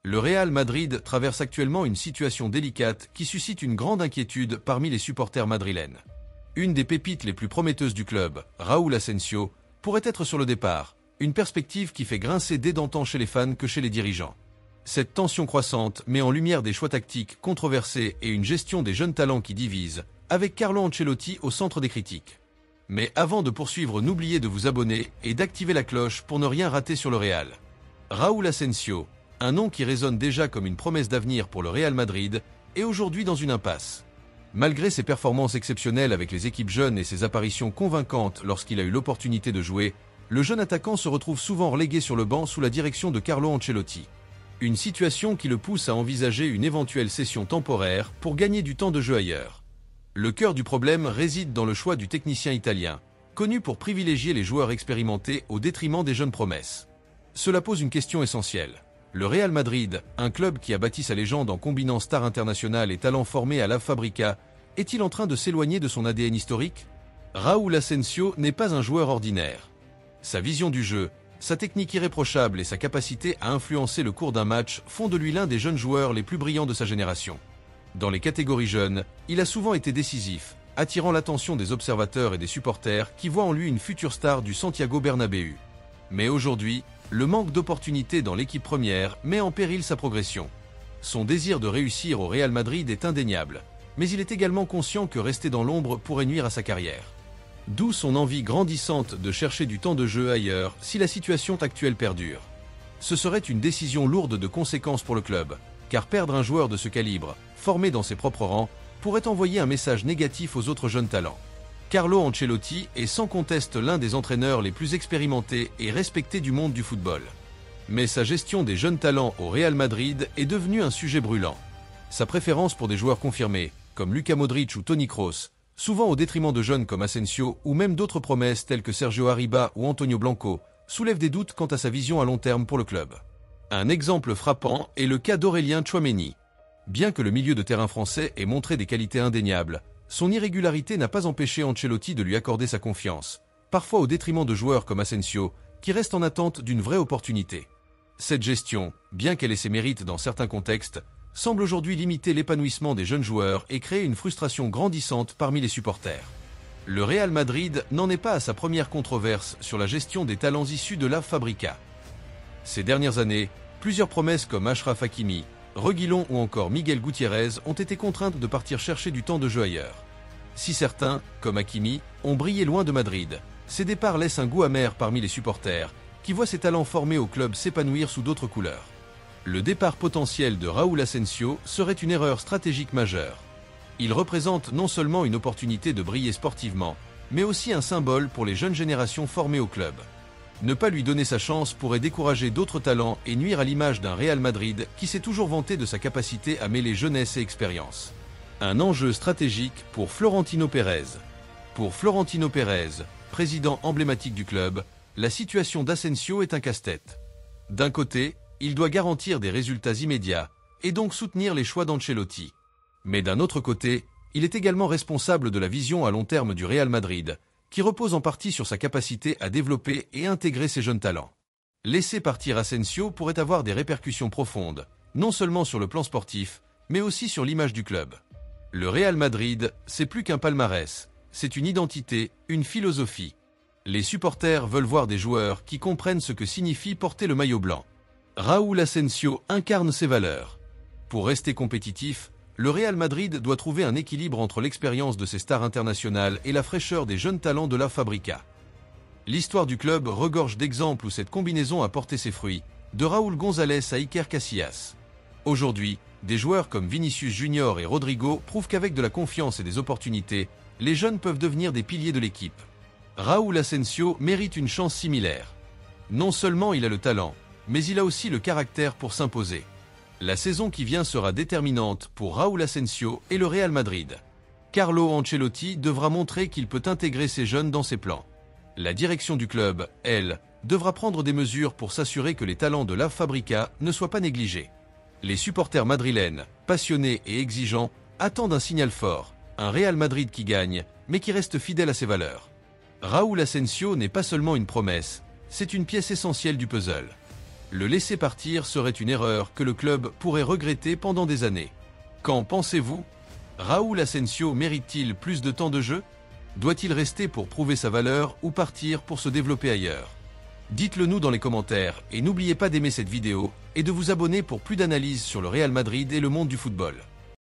Le Real Madrid traverse actuellement une situation délicate qui suscite une grande inquiétude parmi les supporters madrilènes. Une des pépites les plus prometteuses du club, Raúl Asensio, pourrait être sur le départ, une perspective qui fait grincer des dents tant chez les fans que chez les dirigeants. Cette tension croissante met en lumière des choix tactiques controversés et une gestion des jeunes talents qui divise, avec Carlo Ancelotti au centre des critiques. Mais avant de poursuivre, n'oubliez de vous abonner et d'activer la cloche pour ne rien rater sur le Real. Raúl Asensio, un nom qui résonne déjà comme une promesse d'avenir pour le Real Madrid, est aujourd'hui dans une impasse. Malgré ses performances exceptionnelles avec les équipes jeunes et ses apparitions convaincantes lorsqu'il a eu l'opportunité de jouer, le jeune attaquant se retrouve souvent relégué sur le banc sous la direction de Carlo Ancelotti. Une situation qui le pousse à envisager une éventuelle cession temporaire pour gagner du temps de jeu ailleurs. Le cœur du problème réside dans le choix du technicien italien, connu pour privilégier les joueurs expérimentés au détriment des jeunes promesses. Cela pose une question essentielle. Le Real Madrid, un club qui a bâti sa légende en combinant stars internationales et talents formés à la Fabrica, est-il en train de s'éloigner de son ADN historique? Raúl Asensio n'est pas un joueur ordinaire. Sa vision du jeu, sa technique irréprochable et sa capacité à influencer le cours d'un match font de lui l'un des jeunes joueurs les plus brillants de sa génération. Dans les catégories jeunes, il a souvent été décisif, attirant l'attention des observateurs et des supporters qui voient en lui une future star du Santiago Bernabéu. Mais aujourd'hui, le manque d'opportunités dans l'équipe première met en péril sa progression. Son désir de réussir au Real Madrid est indéniable, mais il est également conscient que rester dans l'ombre pourrait nuire à sa carrière. D'où son envie grandissante de chercher du temps de jeu ailleurs si la situation actuelle perdure. Ce serait une décision lourde de conséquences pour le club, car perdre un joueur de ce calibre, formé dans ses propres rangs, pourrait envoyer un message négatif aux autres jeunes talents. Carlo Ancelotti est sans conteste l'un des entraîneurs les plus expérimentés et respectés du monde du football. Mais sa gestion des jeunes talents au Real Madrid est devenue un sujet brûlant. Sa préférence pour des joueurs confirmés, comme Luka Modric ou Toni Kroos, souvent au détriment de jeunes comme Asensio ou même d'autres promesses telles que Sergio Arriba ou Antonio Blanco, soulève des doutes quant à sa vision à long terme pour le club. Un exemple frappant est le cas d'Aurélien Tchouaméni. Bien que le milieu de terrain français ait montré des qualités indéniables, son irrégularité n'a pas empêché Ancelotti de lui accorder sa confiance, parfois au détriment de joueurs comme Asensio, qui restent en attente d'une vraie opportunité. Cette gestion, bien qu'elle ait ses mérites dans certains contextes, semble aujourd'hui limiter l'épanouissement des jeunes joueurs et créer une frustration grandissante parmi les supporters. Le Real Madrid n'en est pas à sa première controverse sur la gestion des talents issus de la Fabrica. Ces dernières années, plusieurs promesses comme Achraf Hakimi, Reguilón ou encore Miguel Gutiérrez ont été contraintes de partir chercher du temps de jeu ailleurs. Si certains, comme Hakimi, ont brillé loin de Madrid, ces départs laissent un goût amer parmi les supporters, qui voient ces talents formés au club s'épanouir sous d'autres couleurs. Le départ potentiel de Raúl Asensio serait une erreur stratégique majeure. Il représente non seulement une opportunité de briller sportivement, mais aussi un symbole pour les jeunes générations formées au club. Ne pas lui donner sa chance pourrait décourager d'autres talents et nuire à l'image d'un Real Madrid qui s'est toujours vanté de sa capacité à mêler jeunesse et expérience. Un enjeu stratégique pour Florentino Pérez. Pour Florentino Pérez, président emblématique du club, la situation d'Asensio est un casse-tête. D'un côté, il doit garantir des résultats immédiats et donc soutenir les choix d'Ancelotti. Mais d'un autre côté, il est également responsable de la vision à long terme du Real Madrid, qui repose en partie sur sa capacité à développer et intégrer ses jeunes talents. Laisser partir Asensio pourrait avoir des répercussions profondes, non seulement sur le plan sportif, mais aussi sur l'image du club. Le Real Madrid, c'est plus qu'un palmarès, c'est une identité, une philosophie. Les supporters veulent voir des joueurs qui comprennent ce que signifie porter le maillot blanc. Raúl Asensio incarne ces valeurs. Pour rester compétitif, le Real Madrid doit trouver un équilibre entre l'expérience de ses stars internationales et la fraîcheur des jeunes talents de la Fabrica. L'histoire du club regorge d'exemples où cette combinaison a porté ses fruits, de Raúl González à Iker Casillas. Aujourd'hui, des joueurs comme Vinicius Junior et Rodrigo prouvent qu'avec de la confiance et des opportunités, les jeunes peuvent devenir des piliers de l'équipe. Raúl Asensio mérite une chance similaire. Non seulement il a le talent, mais il a aussi le caractère pour s'imposer. La saison qui vient sera déterminante pour Raúl Asensio et le Real Madrid. Carlo Ancelotti devra montrer qu'il peut intégrer ces jeunes dans ses plans. La direction du club, elle, devra prendre des mesures pour s'assurer que les talents de la Fabrica ne soient pas négligés. Les supporters madrilènes, passionnés et exigeants, attendent un signal fort, un Real Madrid qui gagne, mais qui reste fidèle à ses valeurs. Raúl Asensio n'est pas seulement une promesse, c'est une pièce essentielle du puzzle. Le laisser partir serait une erreur que le club pourrait regretter pendant des années. Qu'en pensez-vous? Raúl Asensio mérite-t-il plus de temps de jeu? Doit-il rester pour prouver sa valeur ou partir pour se développer ailleurs? Dites-le nous dans les commentaires et n'oubliez pas d'aimer cette vidéo et de vous abonner pour plus d'analyses sur le Real Madrid et le monde du football.